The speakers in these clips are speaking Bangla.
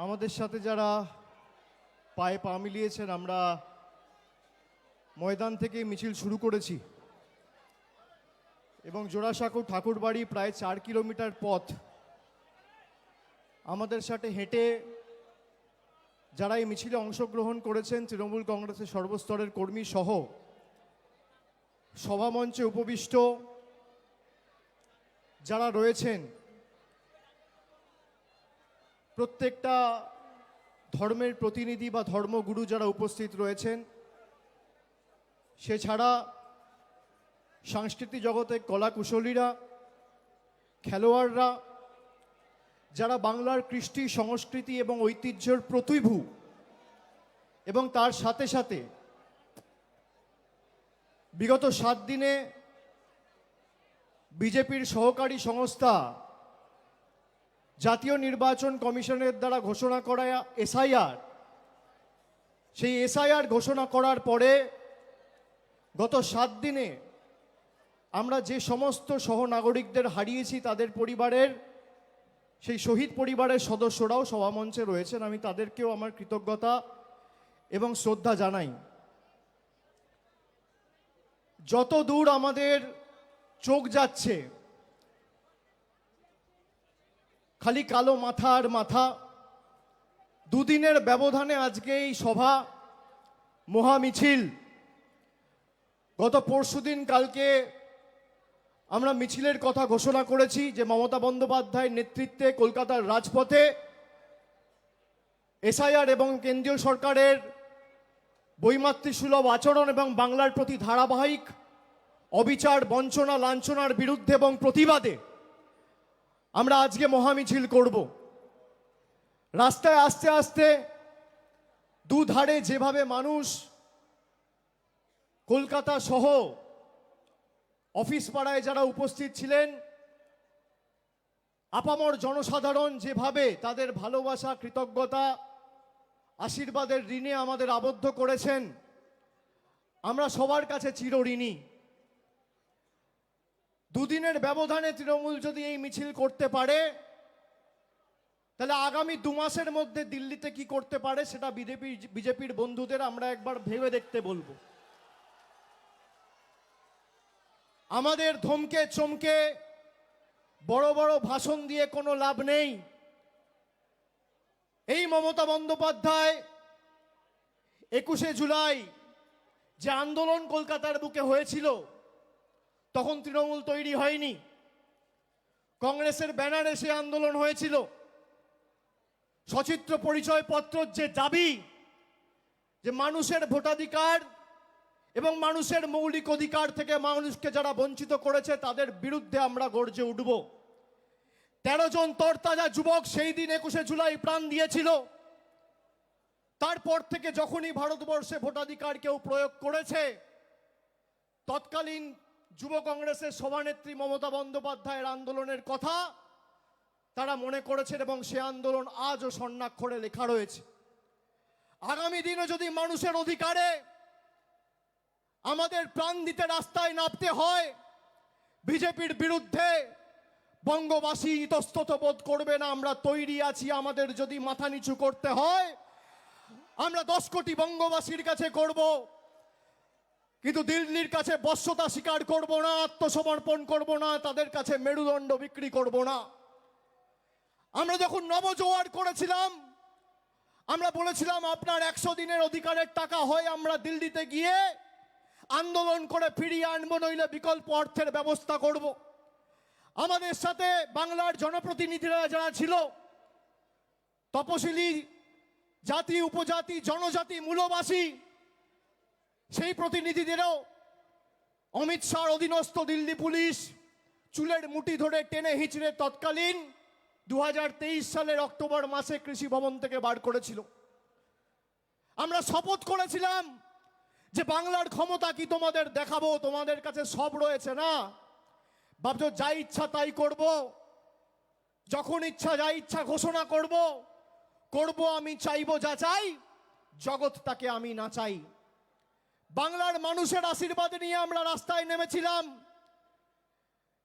আমাদের সাথে যারা পায়ে পা মিলিয়েছেন, আমরা ময়দান থেকে মিছিল শুরু করেছি এবং জোড়াসাঁকো ঠাকুরবাড়ি প্রায় 4 কিলোমিটার পথ আমাদের সাথে হেঁটে যারা এই মিছিলে অংশগ্রহণ করেছেন, তৃণমূল কংগ্রেসের সর্বস্তরের কর্মী সহ সভামঞ্চে উপবিষ্ট যারা রয়েছেন, প্রত্যেকটা ধর্মের প্রতিনিধি বা ধর্মগুরু যারা উপস্থিত রয়েছেন, সে ছাড়া সাংস্কৃতিক জগতের কলাকুশলীরা, খেলোয়াড়রা, যারা বাংলার কৃষ্টি সংস্কৃতি এবং ঐতিহ্যের প্রতিভূ, এবং তার সাথে সাথে বিগত 7 দিনে বিজেপির সহকারী সংস্থা জাতীয় নির্বাচন কমিশনের দ্বারা ঘোষণা করা এসআইআর, সেই এসআইআর ঘোষণা করার পরে গত 7 দিনে আমরা যে সমস্ত সহনাগরিকদের হারিয়েছি, তাদের পরিবারের, সেই শহীদ পরিবারের সদস্যরাও সভামঞ্চে রয়েছেন। আমি তাদেরকেও আমার কৃতজ্ঞতা এবং শ্রদ্ধা জানাই। যত দূর আমাদের চোখ যাচ্ছে, খালি কালো মাথা আর মাথা। দুদিনের ব্যবধানে আজকে এই সভা, মহামিছিল। গত পরশুদিন কালকে আমরা মিছিলের কথা ঘোষণা করেছি যে মমতা বন্দ্যোপাধ্যায়ের নেতৃত্বে কলকাতার রাজপথে এসআইআর এবং কেন্দ্রীয় সরকারের বৈমাতৃসুলভ আচরণ এবং বাংলার প্রতি ধারাবাহিক অবিচার, বঞ্চনা, লাঞ্ছনার বিরুদ্ধে এবং প্রতিবাদে আমরা আজকে মহামিছিল করব। রাস্তায় আস্তে আস্তে দুধারে যেভাবে মানুষ কলকাতা সহ অফিস পাড়ায় যারা উপস্থিত ছিলেন, আপামর জনসাধারণ যেভাবে তাদের ভালোবাসা, কৃতজ্ঞতা, আশীর্বাদের ঋণে আমাদের আবদ্ধ করেছেন, আমরা সবার কাছে চিরঋণী। দুদিনের ব্যবধানে তৃণমূল যদি এই মিছিল করতে পারে, তাহলে আগামী 2 মাসের মধ্যে দিল্লিতে কি করতে পারে সেটা বিজেপির বন্ধুদের আমরা একবার ভেবে দেখতে বলবো। আমাদের ধমকে চমকে বড় বড় ভাষণ দিয়ে কোনো লাভ নেই। এই মমতা বন্দ্যোপাধ্যায় 21শে জুলাই যে আন্দোলন কলকাতার বুকে হয়েছিল, তখন তৃণমূল তৈরি হয়নি। কংগ্রেসের ব্যানারে সে আন্দোলন হয়েছিল। সচিত্র পরিচয়পত্র যে দাবি, যে মানুষের ভোটাধিকার এবং মানুষের মৌলিক অধিকার থেকে মানুষকে যারা বঞ্চিত করেছে, তাদের বিরুদ্ধে আমরা গর্জে উঠব। 13 জন তরতাজা যুবক সেই দিন 21শে জুলাই প্রাণ দিয়েছিল। তারপর থেকে যখনই ভারতবর্ষে ভোটাধিকার কেউ প্রয়োগ করেছে, তৎকালীন যুব কংগ্রেসের সভানেত্রী মমতা বন্দ্যোপাধ্যায়ের আন্দোলনের কথা তারা মনে করেছেন এবং সে আন্দোলন আজও স্বর্ণাক্ষরে লেখা রয়েছে। আগামী দিনে যদি মানুষের অধিকারে আমাদের প্রাণ দিতে রাস্তায় নামতে হয়, বিজেপির বিরুদ্ধে বঙ্গবাসী ইতস্তত বোধ করবে না। আমরা তৈরি আছি। আমাদের যদি মাথা নিচু করতে হয়, আমরা 10 কোটি বঙ্গবাসীর কাছে করব, কিন্তু দিল্লির কাছে বশ্যতা স্বীকার করব না, আত্মসমর্পণ করব না, তাদের কাছে মেরুদণ্ড বিক্রি করব না। আমরা যখন নবজোয়ার করেছিলাম, আমরা বলেছিলাম আপনার 100 দিনের অধিকারের টাকা হয় আমরা দিল্লিতে গিয়ে আন্দোলন করে ফিরিয়ে আনবো, নইলে বিকল্প অর্থের ব্যবস্থা করব। আমাদের সাথে বাংলার জনপ্রতিনিধিরা যারা ছিল, তপশিলি জাতি, উপজাতি, জনজাতি, মূলবাসী, সেই প্রতিনিধিদেরও অমিত শাহর অধীনস্থ দিল্লি পুলিশ চুলের মুঠি ধরে টেনে হিঁচড়ে তৎকালীন 2023 সালের অক্টোবর মাসে কৃষি ভবন থেকে বার করেছিল। আমরা শপথ করেছিলাম যে বাংলার ক্ষমতা কি তোমাদের দেখাবো, তোমাদের কাছে সব রয়েছে না, ভাবছো যা ইচ্ছা তাই করব, যখন ইচ্ছা যা ইচ্ছা ঘোষণা করব। আমি চাইবো যা চাই, জগৎ তাকে আমি না চাই। বাংলার মানুষের আশীর্বাদ নিয়ে আমরা রাস্তায় নেমেছিলাম।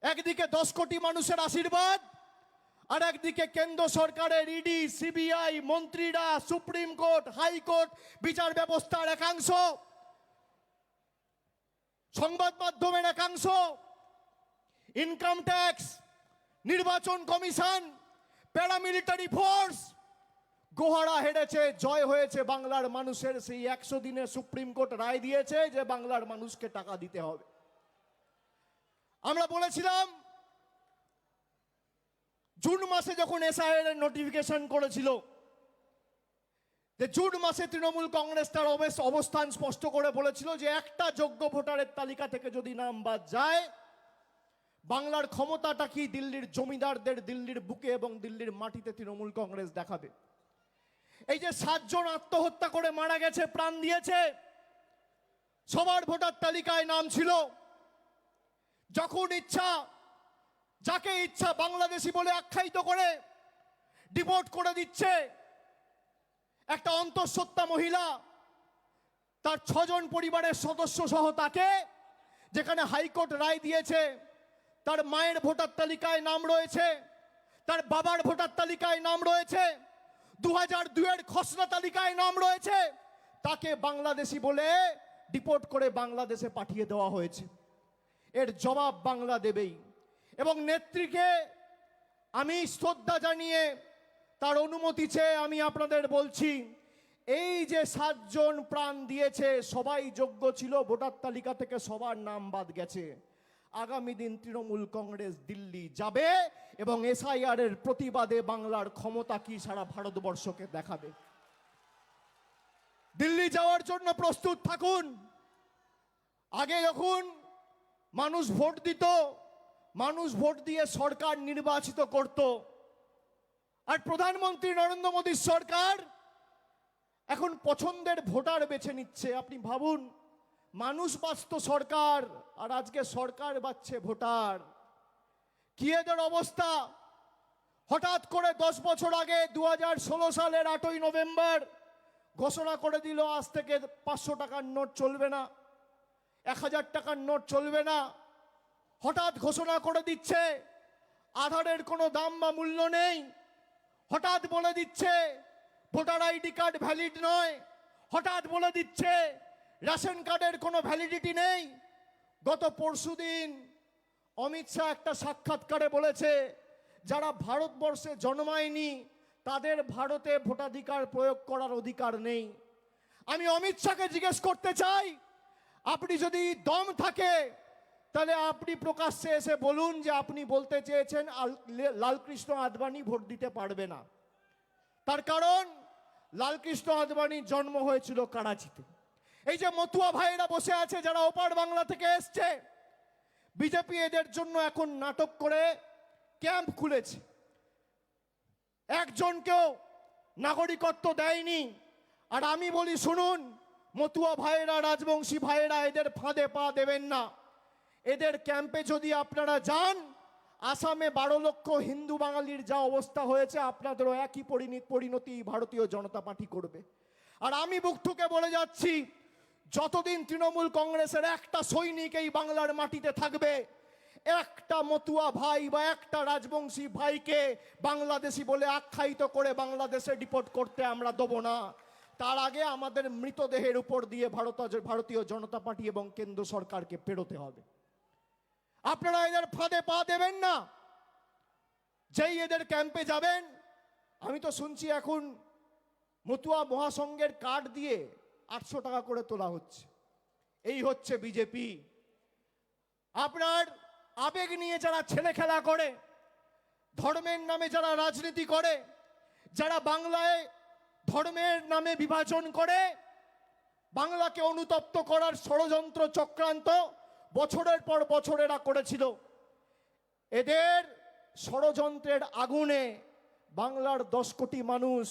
একদিকে 10 কোটি মানুষের আশীর্বাদ, আর একদিকে কেন্দ্র সরকারের ইডি, সিবিআই, মন্ত্রীরা, সুপ্রিম কোর্ট, হাইকোর্ট, বিচার ব্যবস্থার একাংশ, সংবাদ মাধ্যমের একাংশ, ইনকাম ট্যাক্স, নির্বাচন কমিশন, প্যারামিলিটারি ফোর্স, গোহারা হেরেছে, জয় হয়েছে বাংলার মানুষের। সেই 100 দিনে সুপ্রিম কোর্ট রায় দিয়েছে যে বাংলার মানুষকে টাকা দিতে হবে। আমরা বলেছিলাম জুন মাসে যখন এসআইআর এর নোটিফিকেশন করেছিল, যে জুন মাসে তৃণমূল কংগ্রেস তার অবস্থান স্পষ্ট করে বলেছিল যে একটা যোগ্য ভোটারের তালিকা থেকে যদি নাম বাদ যায়, বাংলার ক্ষমতাটা কি দিল্লির জমিদারদের দিল্লির বুকে এবং দিল্লির মাটিতে তৃণমূল কংগ্রেস দেখাবে। এই যে 7 জন আত্মহত্যা করে মারা গেছে, প্রাণ দিয়েছে, সবার ভোটার তালিকায় নাম ছিল। যখন ইচ্ছা যাকে ইচ্ছা বাংলাদেশি বলে আখ্যায়িত করে ডিপোর্ট করে দিচ্ছে। একটা অন্তঃসত্ত্বা মহিলা, তার 6 জন পরিবারের সদস্য সহ তাকে, যেখানে হাইকোর্ট রায় দিয়েছে তার মায়ের ভোটার তালিকায় নাম রয়েছে, তার বাবার ভোটার তালিকায় নাম রয়েছে, 2002 খসড়া তালিকায় নাম রয়েছে, তাকে বাংলাদেশি বলে ডিপোর্ট করে বাংলাদেশে পাঠিয়ে দেওয়া হয়েছে। এর জবাব বাংলা দেবেই। এবং নেত্রীকে আমি শ্রদ্ধা জানিয়ে তার অনুমতি চেয়ে আমি আপনাদের বলছি, এই যে 7 জন প্রাণ দিয়েছে সবাই যোগ্য ছিল, ভোটার তালিকা থেকে সবার নাম বাদ গেছে। আগামী দিন তৃণমূল কংগ্রেস দিল্লি যাবে এবং এসআইআর এর প্রতিবাদে বাংলার ক্ষমতা কি সারা ভারতবর্ষকে দেখাবে। দিল্লি যাওয়ার জন্য প্রস্তুত থাকুন। আগে যখন মানুষ ভোট দিত, মানুষ ভোট দিয়ে সরকার নির্বাচিত করত, আর প্রধানমন্ত্রী নরেন্দ্র মোদীর সরকার এখন পছন্দের ভোটার বেছে নিচ্ছে। আপনি ভাবুন, মানুষ বাঁচত সরকার, আর আজকে সরকার বাঁচছে ভোটার। কি এদের অবস্থা! হঠাৎ করে 10 বছর আগে 2016 সালের 8ই নভেম্বর ঘোষণা করে দিল আজ থেকে 500 টাকার নোট চলবে না, 1000 টাকার নোট চলবে না। হঠাৎ ঘোষণা করে দিচ্ছে আধারের কোনো দাম বা মূল্য নেই। হঠাৎ বলে দিচ্ছে ভোটার আইডি কার্ড ভ্যালিড নয়। হঠাৎ বলে দিচ্ছে রেশন কার্ডের কোনো ভ্যালিডিটি নেই। গত পরশুদিন অমিত শাহ একটা সাক্ষাৎকারে বলেছে, যারা ভারতবর্ষে জন্মায়নি তাদের ভারতে ভোটাধিকার প্রয়োগ করার অধিকার নেই। আমি অমিত শাহকে জিজ্ঞেস করতে চাই, আপনি যদি দম থাকে তাহলে আপনি প্রকাশ্যে এসে বলুন যে আপনি বলতে চেয়েছেন লালকৃষ্ণ আদবানি ভোট দিতে পারবে না। তার কারণ লালকৃষ্ণ আদবানির জন্ম হয়েছিল করাচিতে। এই যে মতুয়া ভাইয়েরা বসে আছে যারা ওপার বাংলা থেকে এসছে, বিজেপি এদের জন্য এখন নাটক করে ক্যাম্প খুলেছে। একজনকেও নাগরিকত্ব দেয়নি। আর আমি বলি শুনুন, মতুয়া ভাইয়েরা, রাজবংশী ভাইয়েরা, এদের ফাঁদে পা দেবেন না। এদের ক্যাম্পে যদি আপনারা যান, আসামে 12 লক্ষ হিন্দু বাঙালির যা অবস্থা হয়েছে, আপনাদেরও একই পরিণতি ভারতীয় জনতা পার্টি করবে। আর আমি বুক ঠুকে বলে যাচ্ছি, যতদিন তৃণমূল কংগ্রেসের একটা সৈনিক এই বাংলার মাটিতে থাকবে, একটা মতুয়া ভাই বা একটা রাজবংশী ভাইকে বাংলাদেশি বলে আখ্যায়িত করে বাংলাদেশে ডিপোর্ট করতে আমরা দেব না। তার আগে আমাদের মৃতদেহের উপর দিয়ে ভারতীয় জনতা পার্টি এবং কেন্দ্র সরকারকে পেরোতে হবে। আপনারা এদের ফাঁদে পা দেবেন না। যেই এদের ক্যাম্পে যাবেন, আমি তো শুনছি এখন মতুয়া মহাসংঘের কার্ড দিয়ে 800 টাকা করে তোলা হচ্ছে। এই হচ্ছে বিজেপি। আপনার আবেগ নিয়ে যারা ছেলে খেলা করে, ধর্মের নামে যারা রাজনীতি করে, যারা বাংলায় ধর্মের নামে বিভাজন করে, বাংলাকে অনুতপ্ত করার ষড়যন্ত্র চক্রান্ত বছরের পর বছর এরা করেছিল, এদের ষড়যন্ত্রের আগুনে বাংলার 10 কোটি মানুষ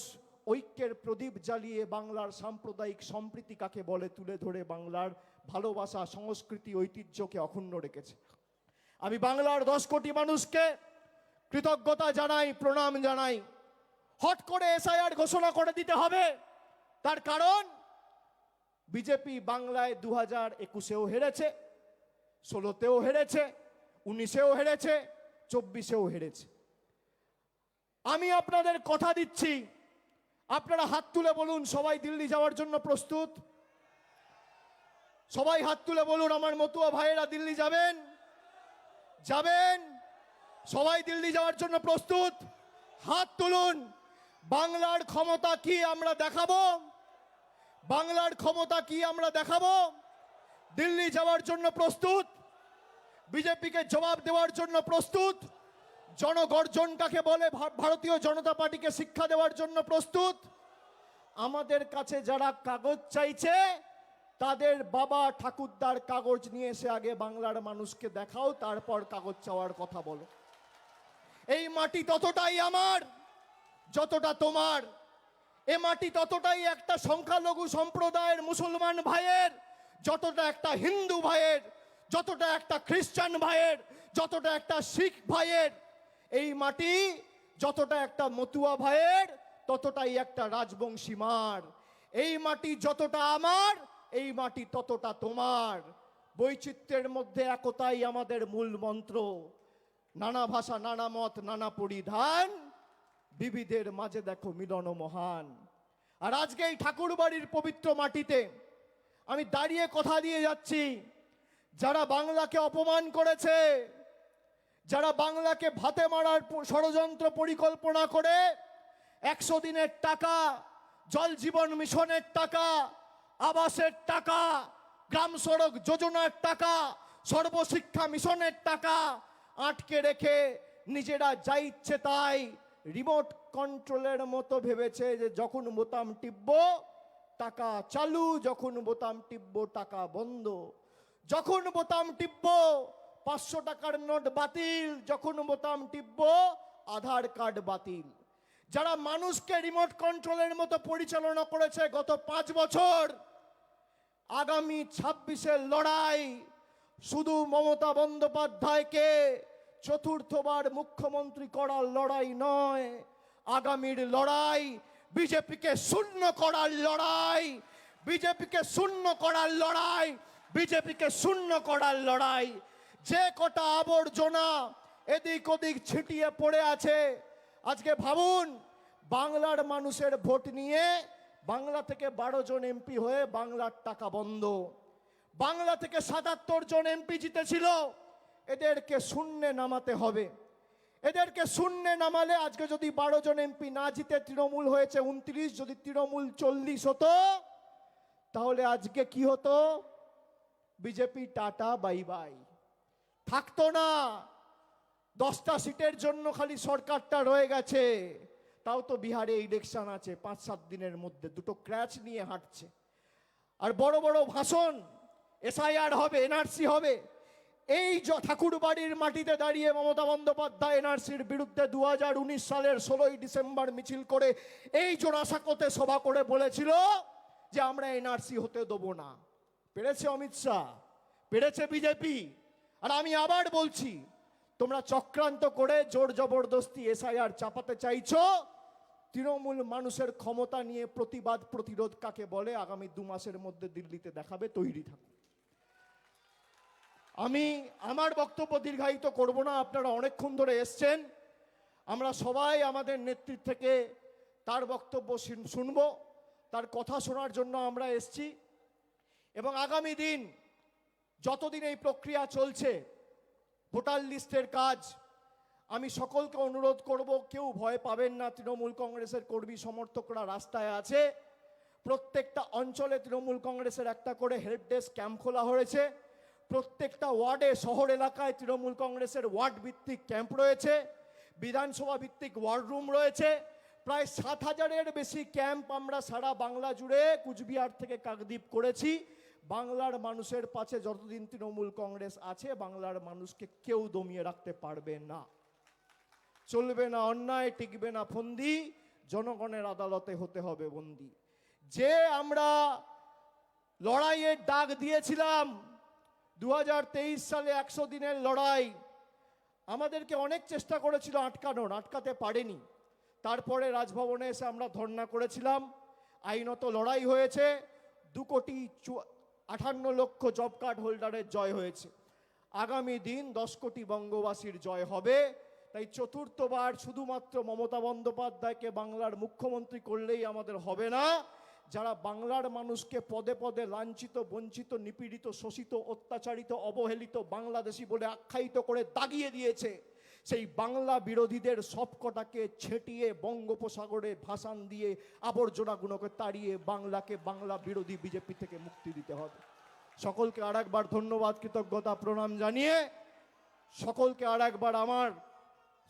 ঐক্যের প্রদীপ জ্বালিয়ে বাংলার সাম্প্রদায়িক সম্প্রীতি কাকে বলে তুলে ধরে বাংলার ভালোবাসা, সংস্কৃতি, ঐতিহ্যকে অক্ষুণ্ণ রেখেছে। আমি বাংলার 10 কোটি মানুষকে কৃতজ্ঞতা জানাই, প্রণাম জানাই। হট করে এসআইআর ঘোষণা করে দিতে হবে, তার কারণ বিজেপি বাংলায় 2021-এও হেরেছে, 16-তেও হেরেছে, 19-এও হেরেছে, 24-এও হেরেছে। আমি আপনাদের কথা দিচ্ছি, আপনারা হাত তুলে বলুন সবাই দিল্লি যাওয়ার জন্য প্রস্তুত? সবাই হাত তুলে বলুন আমার মতুয়া ভাইয়েরা দিল্লি যাবেন? যাবেন? সবাই দিল্লি যাওয়ার জন্য প্রস্তুত? হাত তুলুন। বাংলার ক্ষমতা কি আমরা দেখাবো? বাংলার ক্ষমতা কি আমরা দেখাবো? দিল্লি যাওয়ার জন্য প্রস্তুত? বিজেপিকে জবাব দেওয়ার জন্য প্রস্তুত? জনগর্জন কাকে বলে ভারতীয় জনতা পার্টিকে শিক্ষা দেওয়ার জন্য প্রস্তুত? আমাদের কাছে যারা কাগজ চাইছে তাদের বাবা ঠাকুরদার কাগজ নিয়ে এসে আগে বাংলার মানুষকে দেখাও, তারপর কাগজ চাওয়ার কথা বলো। এই মাটি ততটাই আমার যতটা তোমার। এ মাটি ততটাই একটা সংখ্যালঘু সম্প্রদায়ের মুসলমান ভাইয়ের যতটা একটা হিন্দু ভাইয়ের, যতটা একটা খ্রিস্টান ভাইয়ের, যতটা একটা শিখ ভাইয়ের। এই মাটি যতটা একটা মতুয়া ভাইয়ের ততটাই একটা রাজবংশী মার। এই মাটি যতটা আমার, এই মাটি ততটা তোমার। বৈচিত্র্যের মধ্যে একতাই আমাদের মূল মন্ত্র। নানা ভাষা, নানা মত, নানা পরিধান, বিবিধের মাঝে দেখো মিলন মহান। আর আজকে এই ঠাকুর বাড়ির পবিত্র মাটিতে আমি দাঁড়িয়ে কথা দিয়ে যাচ্ছি, যারা বাংলাকে অপমান করেছে, যারা বাংলাকে ভাতে মারার ষড়যন্ত্র পরিকল্পনা করে 100 দিনের টাকা, জল জীবন মিশনের টাকা, আবাসের টাকা, গ্রাম সড়ক যোজনার টাকা, সর্বশিক্ষা মিশনের টাকা আটকে রেখে নিজেরা যা ইচ্ছে তাই রিমোট কন্ট্রোলের মতো ভেবেছে যে যখন বোতাম টিপবো টাকা চালু, যখন বোতাম টিপবো টাকা বন্ধ, যখন বোতাম টিপবো 500 টাকার নোট বাতিল, যখন বোতাম টিপবো আধার কার্ড বাতিল। যারা মানুষকে রিমোট কন্ট্রোলের মতো পরিচালনা করেছে গত 5 বছর, আগামী 26-এর লড়াই শুধু মমতা বন্দ্যোপাধ্যায়কে চতুর্থবার মুখ্যমন্ত্রী করার লড়াই নয়, আগামীর লড়াই বিজেপিকে শূন্য করার লড়াই, বিজেপিকে শূন্য করার লড়াই, বিজেপিকে শূন্য করার লড়াই। যে কটা আবর্জনা এদিক ওদিক ছিটিয়ে পড়ে আছে, আজকে ভাবুন বাংলার মানুষের ভোট নিয়ে বাংলা থেকে 12 জন এমপি হয়ে বাংলার টাকা বন্ধ। বাংলা থেকে 77 জন এমপি জিতেছিল, এদেরকে শূন্যে নামাতে হবে। এদেরকে শূন্যে নামালে আজকে যদি 12 জন এমপি না জিতে তৃণমূল হয়েছে 29, যদি তৃণমূল 40 হতো তাহলে আজকে কি হতো? বিজেপি টাটা বাই বাই, থাকতো না। 10টা সিটের জন্য খালি সরকারটা রয়ে গেছে, তাও তো বিহারে ইলেকশন আছে 5-7 দিনের মধ্যে, দুটো ক্র্যাচ নিয়ে হাঁটছে। আর বড় বড় ভাষণ, এসআইআর হবে, এনআরসি হবে। এই ঠাকুর বাড়ির মাটিতে দাঁড়িয়ে মমতা বন্দ্যোপাধ্যায় এনআরসির বিরুদ্ধে 2019 সালের 16ই ডিসেম্বর মিছিল করে এই জোড়াসাঁকোতে সভা করে বলেছিল যে আমরা এনআরসি হতে দেবো না। পেরেছে অমিত শাহ, পেরেছে বিজেপি। আর আমি আবার বলছি, তোমরা চক্রান্ত করে জোর জবরদস্তি এসআইআর চাপাতে চাইছো। তৃণমূল মানুষের ক্ষমতা নিয়ে প্রতিবাদ প্রতিরোধ কাকে বলে আগামী 2 মাসের মধ্যে দিল্লিতে দেখাবে, তৈরি থাকুন। আমি আমার বক্তব্য দীর্ঘায়িত করব না, আপনারা অনেকক্ষণ ধরে এসছেন। আমরা সবাই আমাদের নেতৃত্ব থেকে তার বক্তব্য শুনব, তার কথা শোনার জন্য আমরা এসছি। এবং আগামী দিন যতদিন এই প্রক্রিয়া চলছে, ভোটার লিস্টের কাজ, আমি সকলকে অনুরোধ করব কেউ ভয় পাবেন না। তৃণমূল কংগ্রেসের কর্মী সমর্থকরা রাস্তায় আছে। প্রত্যেকটা অঞ্চলে তৃণমূল কংগ্রেসের একটা করে হেল্প ডেস্ক ক্যাম্প খোলা হয়েছে। প্রত্যেকটা ওয়ার্ডে, শহর এলাকায় তৃণমূল কংগ্রেসের ওয়ার্ড ভিত্তিক ক্যাম্প রয়েছে, বিধানসভা ভিত্তিক ওয়ার্ড রুম রয়েছে। প্রায় 7000-এর বেশি ক্যাম্প আমরা সারা বাংলা জুড়ে কুচবিহার থেকে কাকদ্বীপ করেছি। বাংলার মানুষের পাশে যতদিন তৃণমূল কংগ্রেস আছে, বাংলার মানুষকে কেউ দমিয়ে রাখতে পারবে না। চলবে না অন্যায়, টিকবে না ফন্দি, জনগণের আদালতে হতে হবে বন্দী। যে আমরা লড়াইয়ের ডাক দিয়েছিলাম 2023 সালে 100 দিনের লড়াই, আমাদেরকে অনেক চেষ্টা করেছিল আটকানোর, আটকাতে পারেনি। তারপরে রাজভবনে এসে আমরা ধর্ণা করেছিলাম, আইনত লড়াই হয়েছে, 2,58,00,000 জব কার্ড হোল্ডারের জয় হয়েছে। আগামী দিন 10 কোটি বঙ্গবাসীর জয় হবে। তাই চতুর্থবার শুধুমাত্র মমতা বন্দ্যোপাধ্যায়কে বাংলার মুখ্যমন্ত্রী করলেই আমাদের হবে না। যারা বাংলার মানুষকে পদে পদে লাঞ্ছিত, বঞ্চিত, নিপীড়িত, শোষিত, অত্যাচারিত, অবহেলিত বাংলাদেশি বলে আখ্যায়িত করে দাগিয়ে দিয়েছে, সেই বাংলা বিরোধীদের সবকটাকে ছেটিয়ে বঙ্গোপসাগরে ভাসান দিয়ে আবর্জনাগুলোকে তাড়িয়ে বাংলাকে বাংলা বিরোধী বিজেপি থেকে মুক্তি দিতে হবে। সকলকে আর একবার ধন্যবাদ, কৃতজ্ঞতা, প্রণাম জানিয়ে সকলকে আর একবার আমার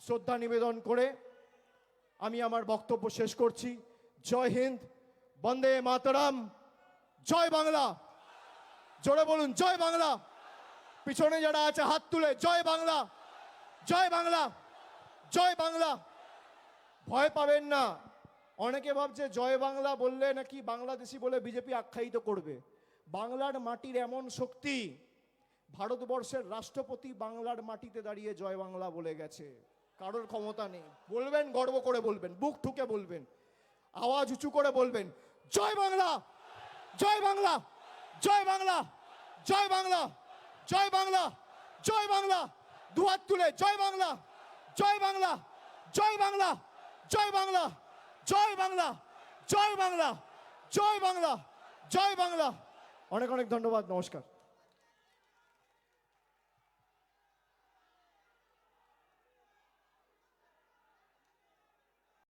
শ্রদ্ধা নিবেদন করে আমি আমার বক্তব্য শেষ করছি। জয় হিন্দ, বন্দে মাতরম, জয় বাংলা। জোরে বলুন জয় বাংলা। পিছনে যারা আছে হাত তুলে জয় বাংলা, জয় বাংলা, জয় বাংলা। ভয় পাবেন না। অনেকে ভাবছে জয় বাংলা বললে নাকি বাংলাদেশি বলে বিজেপি আখ্যায়িত করবে। বাংলার মাটির এমন শক্তি, ভারতবর্ষের রাষ্ট্রপতি বাংলার মাটিতে দাঁড়িয়ে জয় বাংলা বলে গেছে। কারোর ক্ষমতা নেই। বলবেন, গর্ব করে বলবেন, বুক ঠুকে বলবেন, আওয়াজ উঁচু করে বলবেন, জয় বাংলা, জয় বাংলা, জয় বাংলা, জয় বাংলা, জয় বাংলা, জয় বাংলা। দুহাত তুলে জয় বাংলা, জয় বাংলা, জয় বাংলা, জয় বাংলা, জয় বাংলা, জয় বাংলা, জয় বাংলা, জয় বাংলা। অনেক অনেক ধন্যবাদ, নমস্কার।